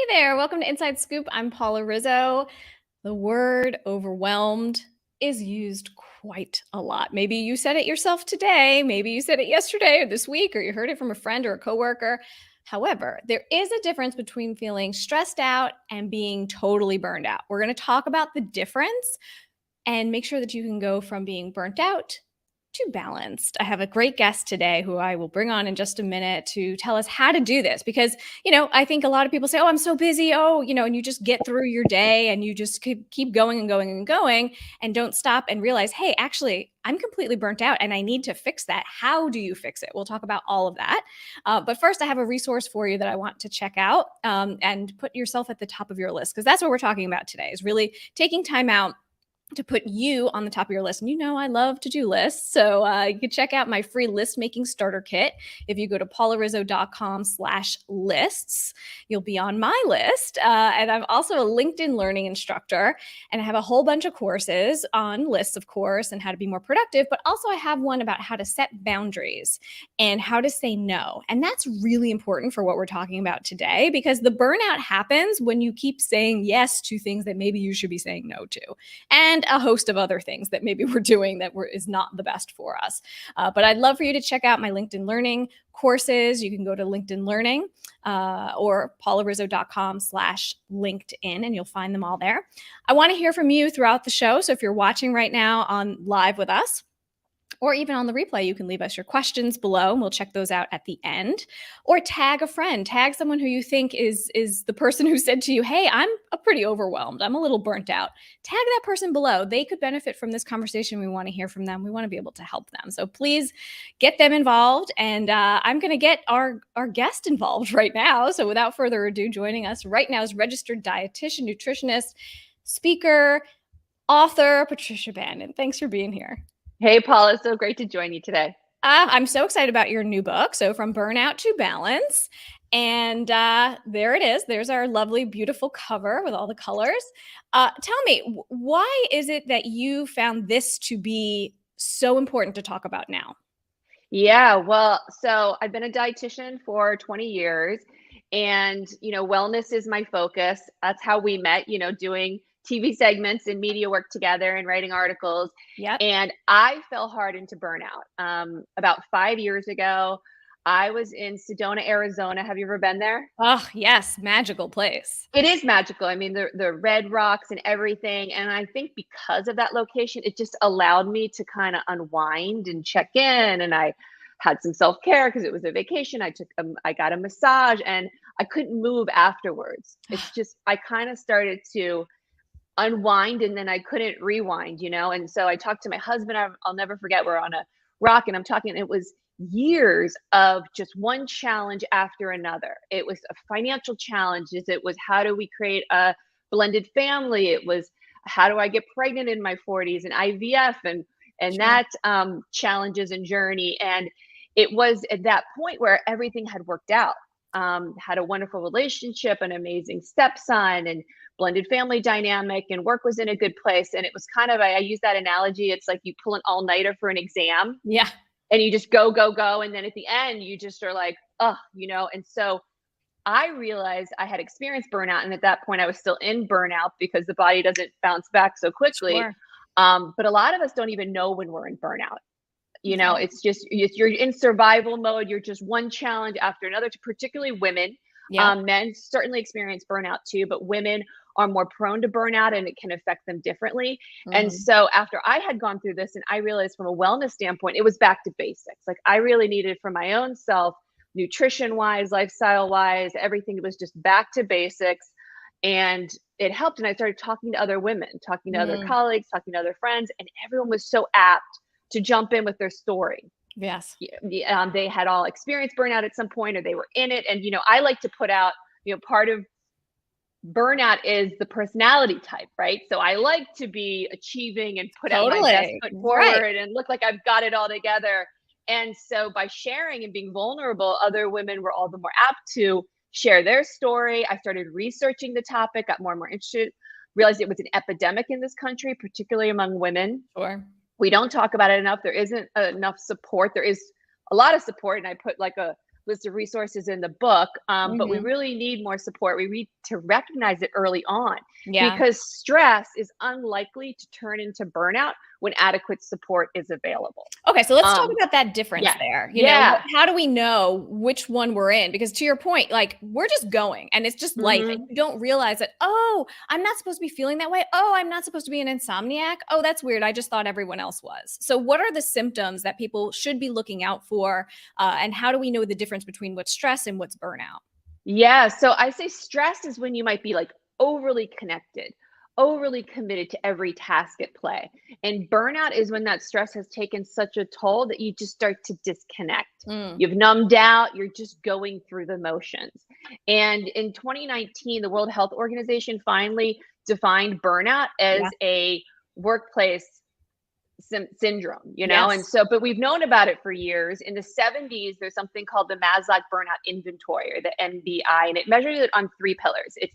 there, welcome to Inside Scoop. I'm Paula Rizzo. The word overwhelmed is used quite a lot. Maybe you said it yourself today, maybe you said it yesterday or this week, or you heard it from a friend or a coworker. However, there is a difference between feeling stressed out and being totally burned out. We're going to talk about the difference and make sure that you can go from being burnt out to balanced. I have a great guest today who I will bring on in just a minute to tell us how to do this because, I think a lot of people say, oh, I'm so busy. Oh, and you just get through your day and you just keep going and going and going and don't stop and realize, hey, actually, I'm completely burnt out and I need to fix that. How do you fix it? We'll talk about all of that. But first, I have a resource for you that I want to check out and put yourself at the top of your list because that's what we're talking about today is really taking time out to put you on the top of your list. And I love to do lists. So you can check out my free list making starter kit. If you go to paularizzo.com/lists, you'll be on my list. And I'm also a LinkedIn learning instructor. And I have a whole bunch of courses on lists, of course, and how to be more productive. But also I have one about how to set boundaries and how to say no. And that's really important for what we're talking about today, because the burnout happens when you keep saying yes to things that maybe you should be saying no to. And a host of other things that maybe we're doing that is not the best for us. But I'd love for you to check out my LinkedIn Learning courses. You can go to LinkedIn Learning or paularizzo.com/LinkedIn, and you'll find them all there. I want to hear from you throughout the show. So if you're watching right now on live with us, or even on the replay, you can leave us your questions below and we'll check those out at the end. Or tag a friend, tag someone who you think is the person who said to you, hey, I'm pretty overwhelmed. I'm a little burnt out. Tag that person below. They could benefit from this conversation. We want to hear from them. We want to be able to help them. So please get them involved. And I'm going to get our guest involved right now. So without further ado, joining us right now is registered dietitian, nutritionist, speaker, author, Patricia Bannan. Thanks for being here. Hey, Paula, so great to join you today. I'm so excited about your new book. So From Burnout to Balance. And there it is. There's our lovely, beautiful cover with all the colors. Tell me, why is it that you found this to be so important to talk about now? Yeah, well, so I've been a dietitian for 20 years and, wellness is my focus. That's how we met, doing TV segments and media work together and writing articles. Yep. And I fell hard into burnout. About 5 years ago, I was in Sedona, Arizona. Have you ever been there? Oh, yes. Magical place. It is magical. I mean, the red rocks and everything. And I think because of that location, it just allowed me to kind of unwind and check in. And I had some self-care because it was a vacation. I got a massage and I couldn't move afterwards. It's just, I kind of started to unwind and then I couldn't rewind, And so I talked to my husband. I'll never forget, we're on a rock and I'm talking, and it was years of just one challenge after another. It was a financial challenge. It was how do we create a blended family? It was how do I get pregnant in my 40s and IVF and Sure. that challenges and journey. And it was at that point where everything had worked out. Had a wonderful relationship, an amazing stepson, and blended family dynamic, and work was in a good place. And it was kind of, I use that analogy. It's like you pull an all-nighter for an exam. Yeah. And you just go, go, go. And then at the end, you just are like, oh, And so I realized I had experienced burnout. And at that point, I was still in burnout because the body doesn't bounce back so quickly. Sure. But a lot of us don't even know when we're in burnout. It's just, you're in survival mode. You're just one challenge after another, particularly women. Yeah. Men certainly experience burnout too, but women are more prone to burnout and it can affect them differently. And so after I had gone through this and I realized from a wellness standpoint, it was back to basics. Like I really needed for my own self, nutrition wise, lifestyle wise, everything was just back to basics. And it helped. And I started talking to other women, talking to other colleagues, talking to other friends, and everyone was so apt to jump in with their story. Yes. They had all experienced burnout at some point or they were in it. And, I like to put out, part of burnout is the personality type, right? So I like to be achieving and put out my best foot forward and look like I've got it all together. And so by sharing and being vulnerable, other women were all the more apt to share their story. I started researching the topic, got more and more interested, realized it was an epidemic in this country, particularly among women. Sure. We don't talk about it enough. There isn't enough support. There is a lot of support. And I put like a list of resources in the book, but we Mhm. really need more support. We need to recognize it early on Yeah. because stress is unlikely to turn into burnout when adequate support is available. Okay, so let's talk Um, about that difference yeah, there. yeah. How do we know which one we're in? Because to your point, like we're just going and it's just life and hmm you don't realize that, oh, I'm not supposed to be feeling that way. Oh, I'm not supposed to be an insomniac. Oh, that's weird. I just thought everyone else was. So what are the symptoms that people should be looking out for? And how do we know the difference between what's stress and what's burnout? Yeah, so I say stress is when you might be like overly connected, overly committed to every task at play. And burnout is when that stress has taken such a toll that you just start to disconnect. Mm, You've numbed out, you're just going through the motions. And in 2019, the World Health Organization finally defined burnout yeah. as a workplace syndrome, and Yes. so, but we've known about it for years. In the 70s, there's something called the Maslach Burnout Inventory, or the MBI, and it measures it on three pillars. It's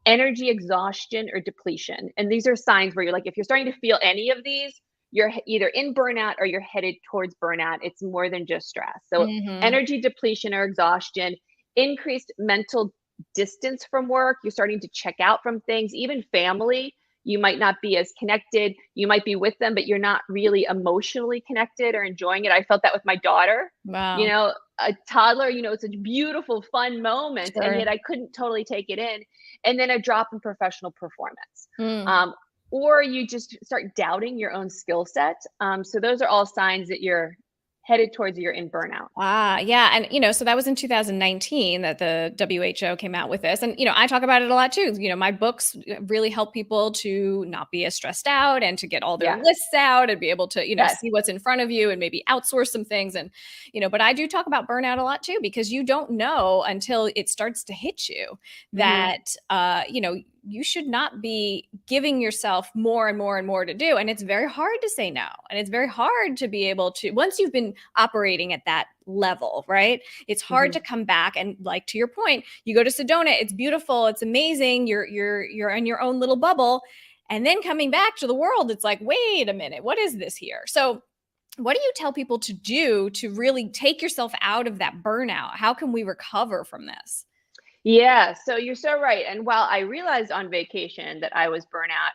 energy exhaustion or depletion. And these are signs where you're like, if you're starting to feel any of these, you're either in burnout or you're headed towards burnout. It's more than just stress. So Hmm. energy depletion or exhaustion, increased mental distance from work, you're starting to check out from things, even family. You might not be as connected. You might be with them, but you're not really emotionally connected or enjoying it. I felt that with my daughter. Wow. A toddler, such beautiful, fun moments, and Sure. yet I couldn't totally take it in. And then a drop in professional performance. Mm. Or you just start doubting your own skill set. So those are all signs that you're headed towards you're in burnout. Ah, yeah. And, so that was in 2019 that the WHO came out with this. And, I talk about it a lot too. My books really help people to not be as stressed out and to get all their Yeah. lists out and be able to, Yes. see what's in front of you and maybe outsource some things. And, but I do talk about burnout a lot too, because you don't know until it starts to hit you hmm that, you should not be giving yourself more and more and more to do. And it's very hard to say no. And it's very hard to be able to, once you've been operating at that level, right? It's hard hmm to come back. And like to your point, you go to Sedona, it's beautiful, it's amazing. You're in your own little bubble. And then coming back to the world, it's like, wait a minute, what is this here? So what do you tell people to do to really take yourself out of that burnout? How can we recover from this? Yeah, so you're so right. And while I realized on vacation that I was burnout,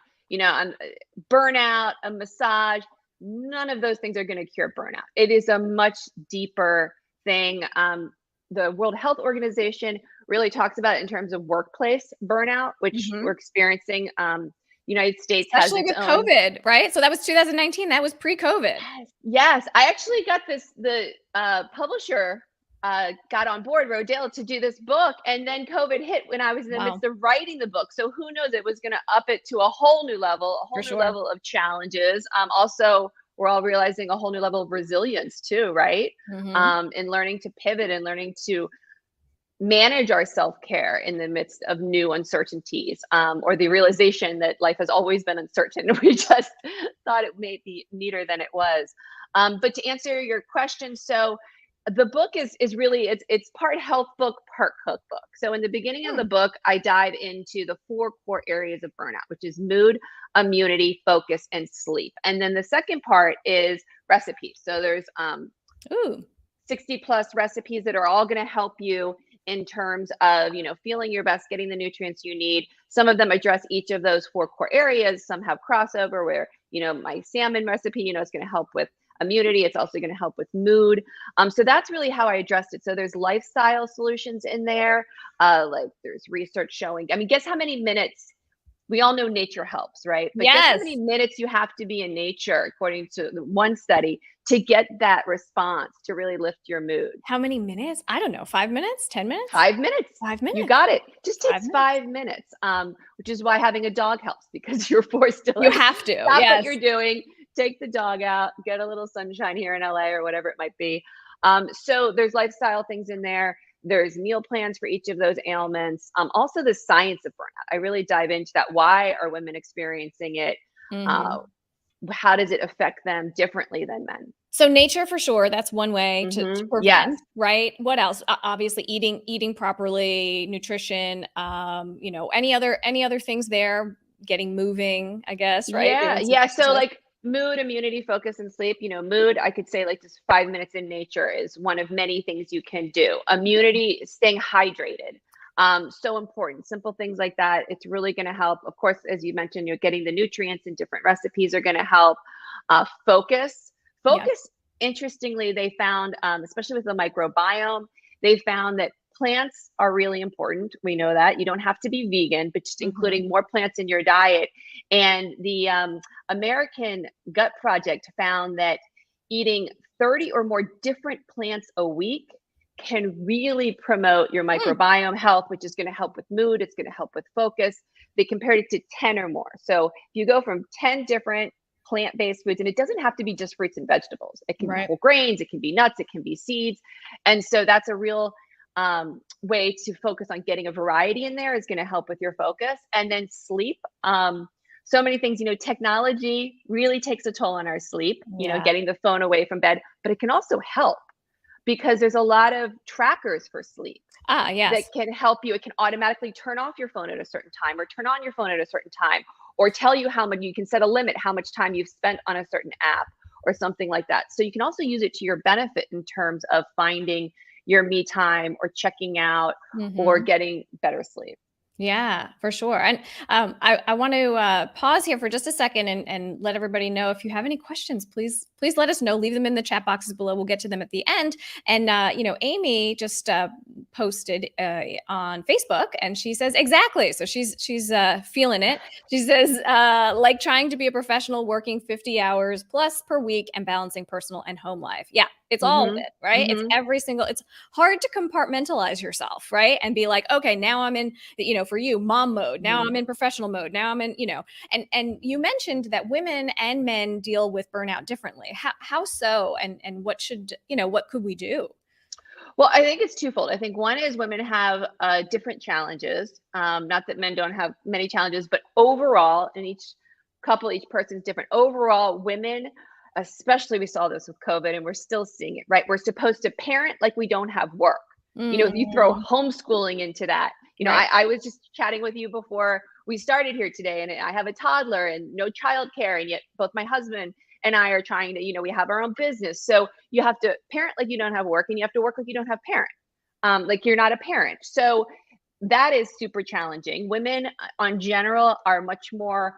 burnout, a massage, none of those things are going to cure burnout. It is a much deeper thing. The World Health Organization really talks about it in terms of workplace burnout, which we're Mhm. experiencing. United States has Especially its with own. COVID, right? So that was 2019. That was pre-COVID. Yes, yes. I actually got the publisher got on board, Rodale, to do this book, and then COVID hit when I was in the Wow, midst of writing the book. So who knows? It was going to up it to a for whole new sure. level of challenges. Also, we're all realizing a whole new level of resilience too, right? Mhm. And learning to pivot and learning to manage our self-care in the midst of new uncertainties, or the realization that life has always been uncertain. We just thought it may be neater than it was. But to answer your question, so the book is really, it's part health book, part cookbook. So in the beginning of Hmm. the book, I dive into the four core areas of burnout, which is mood, immunity, focus, and sleep. And then the second part is recipes. So there's Ooh. 60 plus recipes that are all going to help you in terms of feeling your best, getting the nutrients you need. Some of them address each of those four core areas. Some have crossover where my salmon recipe is going to help with immunity. It's also going to help with mood. So that's really how I addressed it. So there's lifestyle solutions in there. Like there's research showing, I mean, guess how many minutes, we all know nature helps, right? But guess how Yes. many minutes you have to be in nature, according to one study, to get that response to really lift your mood? How many minutes? I don't know. 5 minutes? 10 minutes? 5 minutes. 5 You minutes. got it. Just 5 takes minutes. 5 minutes, which is why having a dog helps, because you're forced to You like have to. stop what Yes. you're doing, take the dog out, get a little sunshine here in LA or whatever it might be. So there's lifestyle things in there. There's meal plans for each of those ailments. Also, the science of burnout. I really dive into that. Why are women experiencing it? Uh, Mhm. how does it affect them differently than men? So nature for sure, that's one way to Yes. prevent, right? What else? Obviously eating properly, nutrition, any other things there, getting moving, I guess, right? Yeah, Doing some yeah. So exercise. like Mood, immunity, focus, and sleep. Mood, I could say like just 5 minutes in nature is one of many things you can do. Immunity, staying hydrated. So important. Simple things like that. It's really going to help. Of course, as you mentioned, you're getting the nutrients and different recipes are going to help. Focus. Yes. Focus, interestingly, they found, especially with the microbiome, they found that plants are really important. We know that. You don't have to be vegan, but just including more plants in your diet. And the American Gut Project found that eating 30 or more different plants a week can really promote your microbiome health, which is going to help with mood. It's going to help with focus. They compared it to 10 or more. So if you go from 10 different plant-based foods, and it doesn't have to be just fruits and vegetables. It can be whole grains, it can be nuts, it can be seeds. And so that's a real way to focus on getting a variety in there is going to help with your focus. And then sleep. So many things, technology really takes a toll on our sleep, getting the phone away from bed, but it can also help because there's a lot of trackers for sleep that can help you. It can automatically turn off your phone at a certain time or turn on your phone at a certain time or tell you how much. You can set a limit, how much time you've spent on a certain app or something like that. So you can also use it to your benefit in terms of finding your me time or checking out or getting better sleep. Yeah, for sure. And I want to pause here for just a second and let everybody know if you have any questions, please let us know. Leave them in the chat boxes below. We'll get to them at the end. And Amy just posted on Facebook, and she says exactly. So she's feeling it. She says like trying to be a professional, working 50 hours plus per week and balancing personal and home life. Yeah, it's all of it, right? It's every single. It's hard to compartmentalize yourself, right? And be like, okay, now I'm in, for you, mom mode. Now I'm in professional mode. Now I'm in, and you mentioned that women and men deal with burnout differently. How so? And what should, what could we do? Well, I think it's twofold. I think one is women have different challenges. Not that men don't have many challenges, but overall, in each couple, each person's different. Overall, women, especially we saw this with COVID and we're still seeing it, right? We're supposed to parent like we don't have work. You throw homeschooling into that. I was just chatting with you before we started here today, and I have a toddler and no childcare, and yet both my husband and I are trying to, we have our own business. So you have to parent like you don't have work, and you have to work like you don't have parent, like you're not a parent. So that is super challenging. Women, on general, are much more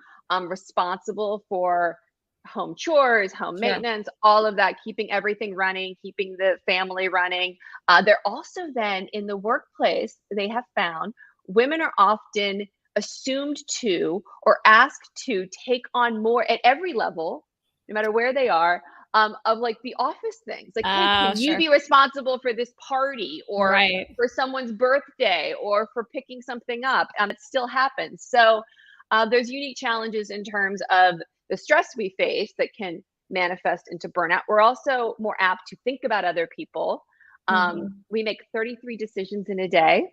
responsible for home chores, home maintenance, all of that, keeping everything running, keeping the family running. They're also then in the workplace, they have found women are often assumed to or asked to take on more at every level, no matter where they are, of like the office things. Like, hey, can you be responsible for this party or for someone's birthday or for picking something up? It still happens. So there's unique challenges in terms of the stress we face that can manifest into burnout. We're also more apt to think about other people. We make 33 decisions in a day.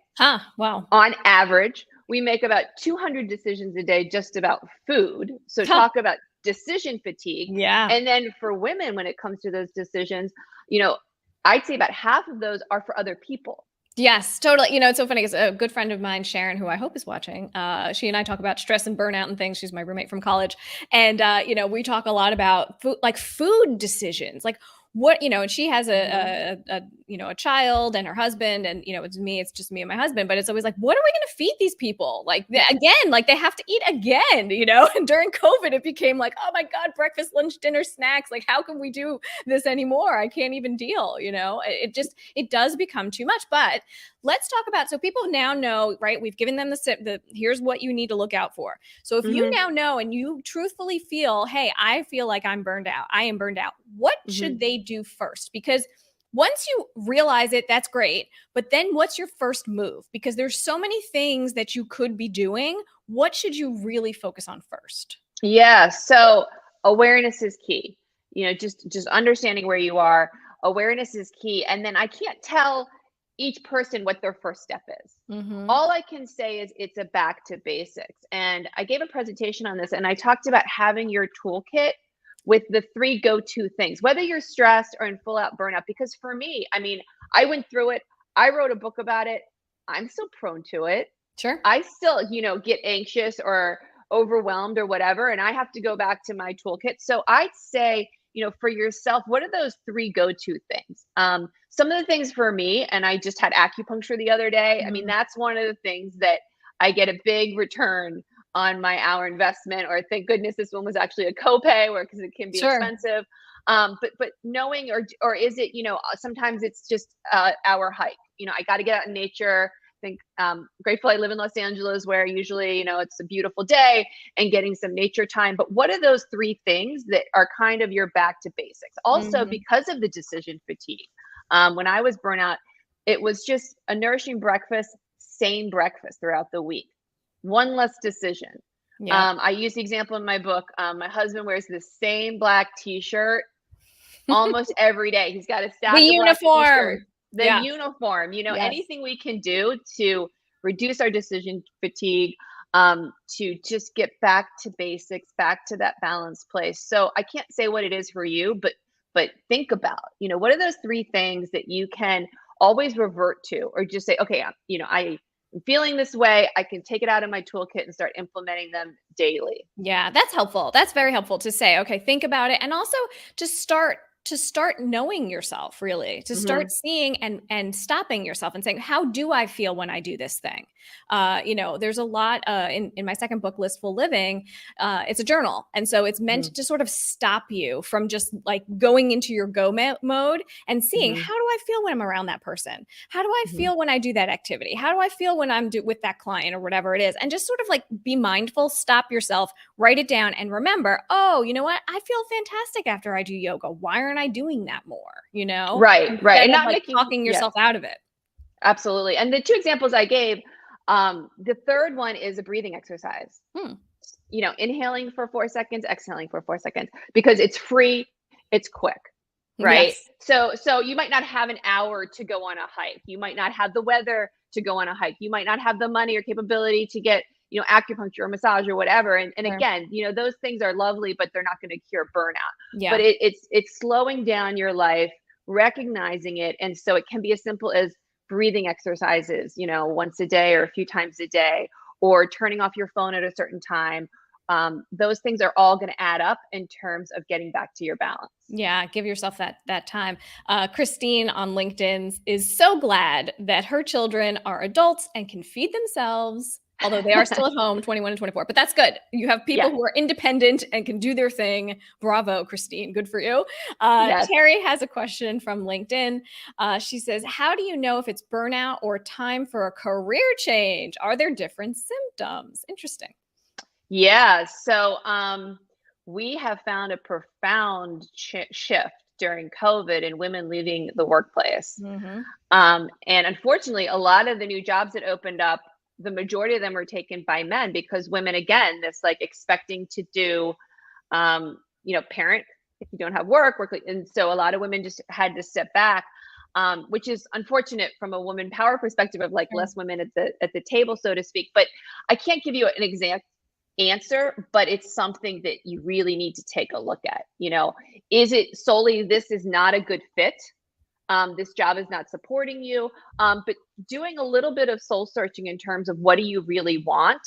Wow. On average, we make about 200 decisions a day just about food. So talk about decision fatigue. Yeah. And then for women, when it comes to those decisions, I'd say about half of those are for other people. Yes, totally. It's so funny because a good friend of mine, Sharon, who I hope is watching, she and I talk about stress and burnout and things. She's my roommate from college. And, we talk a lot about food decisions, like what, and she has a child and her husband, and, it's just me and my husband, but it's always like, what are we going to feed these people? Like again, like they have to eat again, and during COVID, it became like, oh my God, breakfast, lunch, dinner, snacks. Like, how can we do this anymore? I can't even deal, it does become too much. But let's talk about, so people now know, right? We've given them the here's what you need to look out for. So if you now know and you truthfully feel, hey, I feel like I'm burned out, I am burned out, what should they do first? Because once you realize it, that's great. But then what's your first move? Because there's so many things that you could be doing. What should you really focus on first? Yeah. So awareness is key. Just understanding where you are. Awareness is key. And then I can't tell each person what their first step is. All I can say is it's a back to basics. And I gave a presentation on this, and I talked about having your toolkit with the 3 go-to things, whether you're stressed or in full out burnout. Because for me, I went through it. I wrote a book about it. I'm still prone to it. Sure. I still, get anxious or overwhelmed or whatever, and I have to go back to my toolkit. So I'd say, for yourself, what are those three go-to things? Some of the things for me, and I just had acupuncture the other day. I mean, Mm. that's one of the things that I get a big return on my hour investment, or thank goodness this one was actually a copay, or because it can be Sure. expensive. But knowing, or is it, sometimes it's just hour hike. I got to get out in nature. I think grateful I live in Los Angeles, where usually, it's a beautiful day and getting some nature time. But what are those three things that are kind of your back to basics? Also, Mhm. because of the decision fatigue, when I was burnout, it was just a nourishing breakfast, same breakfast throughout the week, one less decision. Yeah. I use the example in my book. My husband wears the same black t-shirt almost every day. He's got a The stack of black uniform. t-shirts, the Yeah. uniform, Yes. anything we can do to reduce our decision fatigue, to just get back to basics, back to that balanced place. So I can't say what it is for you, but think about, what are those three things that you can always revert to, or just say, okay, I'm feeling this way. I can take it out of my toolkit and start implementing them daily. Yeah, that's helpful. That's very helpful to say, okay, think about it. And also to start knowing yourself, really, to start Hmm. seeing and stopping yourself and saying, how do I feel when I do this thing? There's a lot in my second book, Blissful Living. It's a journal. And so it's meant Hmm. to sort of stop you from just like going into your mode and seeing, Hmm. how do I feel when I'm around that person? How do I Hmm. feel when I do that activity? How do I feel when I'm with that client or whatever it is? And just sort of like be mindful, stop yourself, write it down, and remember, oh, you know what? I feel fantastic after I do yoga. Why aren't I doing that more? Right, right. Instead And of not like making, talking yes. yourself out of it. Absolutely. And the two examples I gave, the third one is a breathing exercise. Hmm. Inhaling for 4 seconds, exhaling for 4 seconds, because it's free, it's quick, right? Yes. So you might not have an hour to go on a hike. You might not have the weather to go on a hike. You might not have the money or capability to get, acupuncture or massage or whatever. And Sure. again, those things are lovely, but they're not going to cure burnout. But Yeah. it's slowing down your life, recognizing it. And so it can be as simple as breathing exercises, once a day or a few times a day, or turning off your phone at a certain time. Those things are all going to add up in terms of getting back to your balance. Yeah, give yourself that time. Christine on LinkedIn is so glad that her children are adults and can feed themselves, although they are still at home, 21 and 24. But that's good. You have people Yes, who are independent and can do their thing. Bravo, Christine. Good for you. yes. Terry has a question from LinkedIn. She says, how do you know if it's burnout or time for a career change? Are there different symptoms? Interesting. Yeah. So we have found a profound shift during COVID in women leaving the workplace. Hmm. And unfortunately, a lot of the new jobs that opened up, the majority of them were taken by men, because women, again, this like expecting to do, parent if you don't have work. And so a lot of women just had to step back, which is unfortunate from a woman power perspective, of like Sure. less women at the table, so to speak. But I can't give you an exact answer, but it's something that you really need to take a look at. Is it solely this is not a good fit? This job is not supporting you, but doing a little bit of soul searching in terms of what do you really want?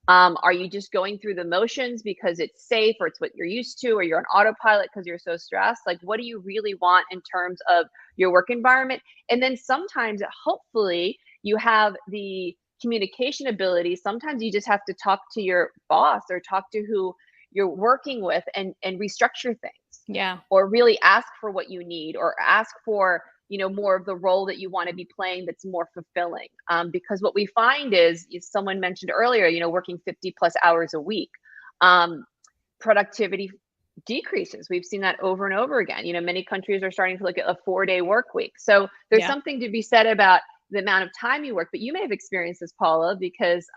Are you just going through the motions because it's safe, or it's what you're used to, or you're on autopilot because you're so stressed? Like, what do you really want in terms of your work environment? And then sometimes, hopefully, you have the communication ability. Sometimes you just have to talk to your boss or talk to who you're working with, and restructure things, Yeah. or really ask for what you need, or ask for more of the role that you want to be playing that's more fulfilling. Because what we find is someone mentioned earlier, working 50 plus hours a week, um, productivity decreases. We've seen that over and over again. Many countries are starting to look at a 4-day work week. So there's Yeah. something to be said about the amount of time you work. But you may have experienced this, Paula, because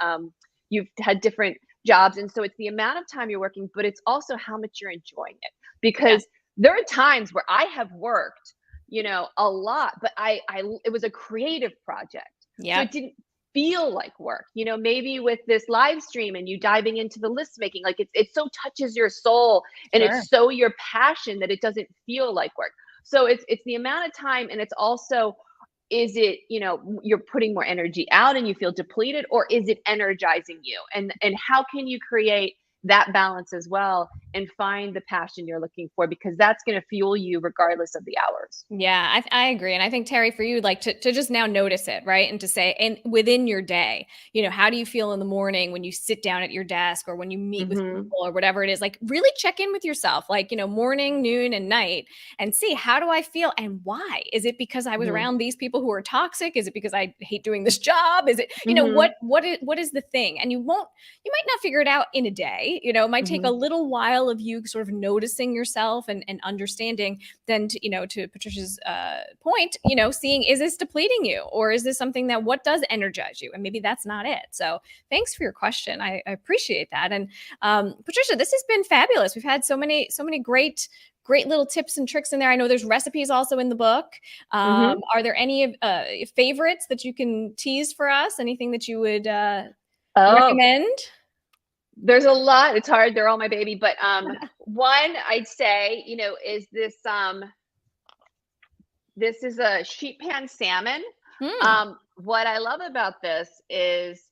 you've had different jobs. And so it's the amount of time you're working, but it's also how much you're enjoying it. Yeah. Because there are times where I have worked, a lot, but it was a creative project. So Yeah. it didn't feel like work. Maybe with this live stream and you diving into the list making, like it so touches your soul, and Sure. it's so your passion that it doesn't feel like work. So it's the amount of time, and it's also, is it, you're putting more energy out and you feel depleted, or is it energizing you? And how can you create that balance as well and find the passion you're looking for, because that's going to fuel you regardless of the hours. Yeah, I agree. And I think, Terry, for you, like to just now notice it, right? And to say, and within your day, how do you feel in the morning when you sit down at your desk or when you meet with people Mm-hmm. or whatever it is? Like really check in with yourself, like, morning, noon, and night, and see, how do I feel and why? Is it because I was Mm-hmm. around these people who are toxic? Is it because I hate doing this job? Is it, Mm-hmm. what is the thing? And you might not figure it out in a day. It might take Mm-hmm. a little while of you sort of noticing yourself and understanding. Then to Patricia's point, seeing, is this depleting you, or is this something that what does energize you, and maybe that's not it. So thanks for your question. I appreciate that. And Patricia, this has been fabulous. We've had so many great little tips and tricks in there. I know there's recipes also in the book. Mm-hmm. Are there any favorites that you can tease for us? Anything that you would Oh, recommend? there's a lot. It's hard. They're all my baby. But one I'd say, is this is a sheet pan salmon. Hmm. What I love about this is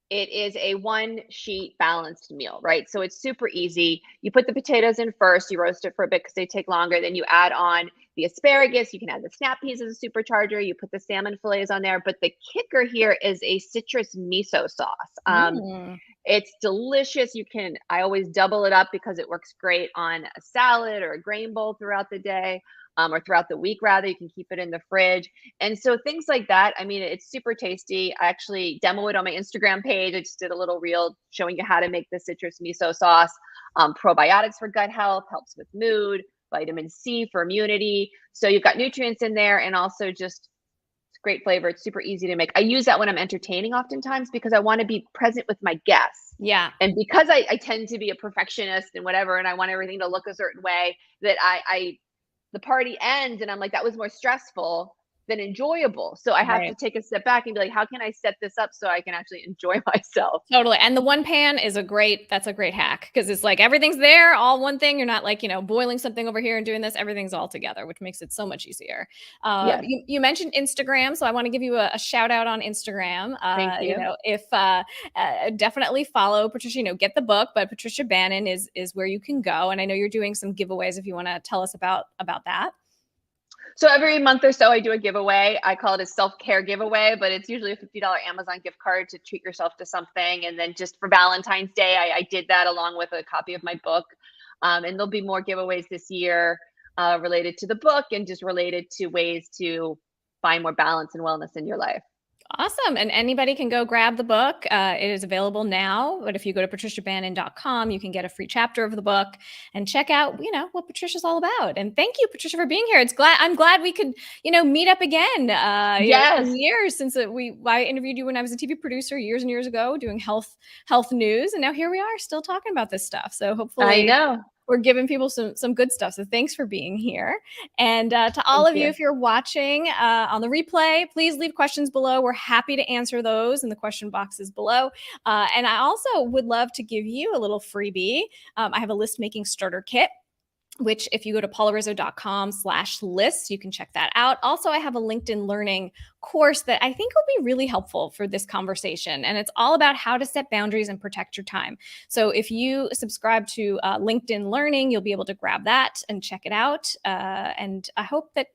it is a one sheet balanced meal, right? So it's super easy. You put the potatoes in first, you roast it for a bit because they take longer. Then you add on the asparagus. You can add the snap peas as a supercharger. You put the salmon fillets on there. But the kicker here is a citrus miso sauce. Hmm. It's delicious. I always double it up because it works great on a salad or a grain bowl throughout the day, or throughout the week, rather. You can keep it in the fridge. And so things like that, I mean, it's super tasty. I actually demo it on my Instagram page. I just did a little reel showing you how to make the citrus miso sauce. Probiotics for gut health, helps with mood, vitamin C for immunity. So you've got nutrients in there, and also just great flavor. It's super easy to make. I use that when I'm entertaining oftentimes because I want to be present with my guests. Yeah. And because I tend to be a perfectionist and whatever, and I want everything to look a certain way, that the party ends and I'm like, that was more stressful than enjoyable. So I have to Right. take a step back and be like, how can I set this up so I can actually enjoy myself? Totally. And the one pan is that's a great hack, because it's like everything's there, all one thing. You're not like, boiling something over here and doing this. Everything's all together, which makes it so much easier. Yes. You mentioned Instagram, so I want to give you a shout out on Instagram. Thank you. If definitely follow Patricia, get the book, but Patricia Bannan is where you can go. And I know you're doing some giveaways if you want to tell us about that. So every month or so, I do a giveaway. I call it a self-care giveaway, but it's usually a $50 Amazon gift card to treat yourself to something. And then just for Valentine's Day, I did that along with a copy of my book. And there'll be more giveaways this year related to the book and just related to ways to find more balance and wellness in your life. Awesome. And anybody can go grab the book. It is available now. But if you go to patriciabannan.com, you can get a free chapter of the book and check out, what Patricia's all about. And thank you, Patricia, for being here. I'm glad we could, meet up again. It's Yes. been years since I interviewed you when I was a TV producer years and years ago doing health news. And now here we are still talking about this stuff. So I hopefully know. we're giving people some good stuff. So thanks for being here. And to all Thank of you, you. if you're watching on the replay, please leave questions below. We're happy to answer those in the question boxes below. And I also would love to give you a little freebie. I have a list making starter kit, which if you go to paularizzo.com/list, you can check that out. Also, I have a LinkedIn Learning course that I think will be really helpful for this conversation. And it's all about how to set boundaries and protect your time. So if you subscribe to LinkedIn Learning, you'll be able to grab that and check it out. And I hope that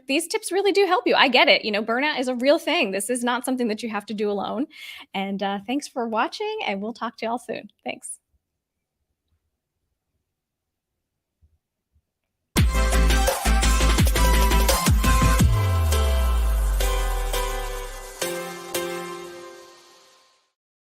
these tips really do help you. I get it. Burnout is a real thing. This is not something that you have to do alone. And thanks for watching, and we'll talk to y'all soon. Thanks.